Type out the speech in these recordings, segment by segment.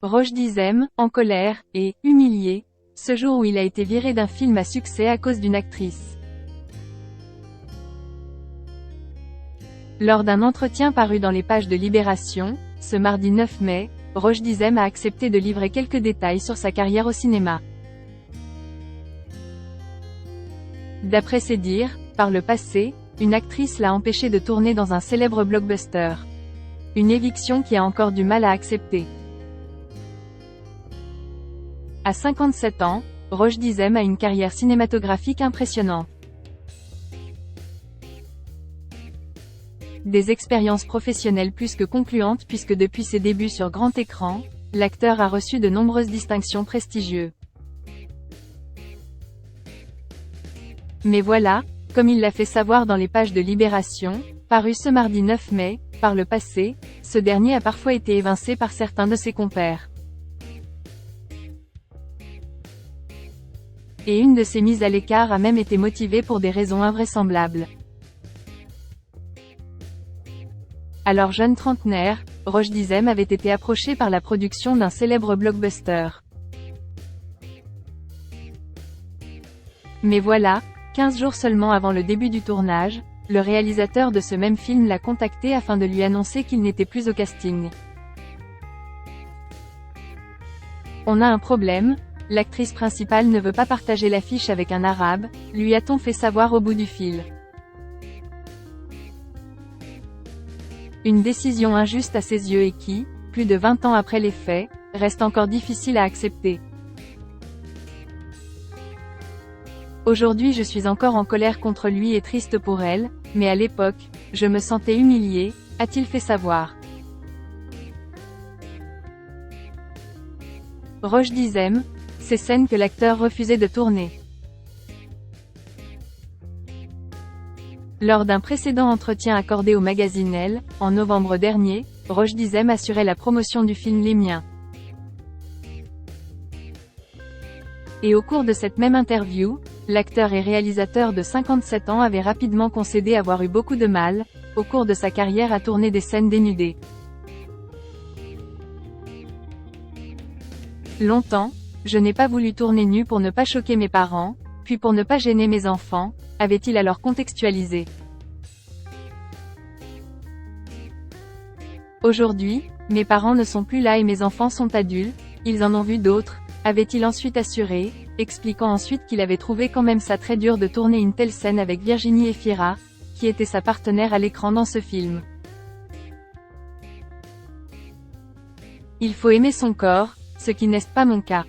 Roche Dizem, en colère, et humilié, ce jour où il a été viré d'un film à succès à cause d'une actrice. Lors d'un entretien paru dans les pages de Libération, ce mardi 9 mai, Roche Dizem a accepté de livrer quelques détails sur sa carrière au cinéma. D'après ses dires, par le passé, une actrice l'a empêché de tourner dans un célèbre blockbuster. Une éviction qui a encore du mal à accepter. À 57 ans, Roche Dizem a une carrière cinématographique impressionnante. Des expériences professionnelles plus que concluantes puisque depuis ses débuts sur grand écran, l'acteur a reçu de nombreuses distinctions prestigieuses. Mais voilà, comme il l'a fait savoir dans les pages de Libération, paru ce mardi 9 mai, par le passé, ce dernier a parfois été évincé par certains de ses compères. Et une de ses mises à l'écart a même été motivée pour des raisons invraisemblables. Alors jeune trentenaire, Roche Dizem avait été approché par la production d'un célèbre blockbuster. Mais voilà, 15 jours seulement avant le début du tournage, le réalisateur de ce même film l'a contacté afin de lui annoncer qu'il n'était plus au casting. On a un problème, l'actrice principale ne veut pas partager l'affiche avec un arabe, lui a-t-on fait savoir au bout du fil. Une décision injuste à ses yeux et qui, plus de 20 ans après les faits, reste encore difficile à accepter. Aujourd'hui je suis encore en colère contre lui et triste pour elle, mais à l'époque, je me sentais humilié, a-t-il fait savoir. Roche Dizem, ces scènes que l'acteur refusait de tourner. Lors d'un précédent entretien accordé au magazine Elle, en novembre dernier, Roche Dizem assurait la promotion du film Les Miens. Et au cours de cette même interview, l'acteur et réalisateur de 57 ans avait rapidement concédé avoir eu beaucoup de mal, au cours de sa carrière à tourner des scènes dénudées. Longtemps, je n'ai pas voulu tourner nu pour ne pas choquer mes parents, puis pour ne pas gêner mes enfants, avait-il alors contextualisé. Aujourd'hui, mes parents ne sont plus là et mes enfants sont adultes, ils en ont vu d'autres, avait-il ensuite assuré, expliquant ensuite qu'il avait trouvé quand même ça très dur de tourner une telle scène avec Virginie Efira, qui était sa partenaire à l'écran dans ce film. Il faut aimer son corps, ce qui n'est pas mon cas.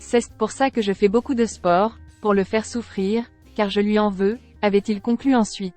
C'est pour ça que je fais beaucoup de sport, pour le faire souffrir, car je lui en veux, avait-il conclu ensuite.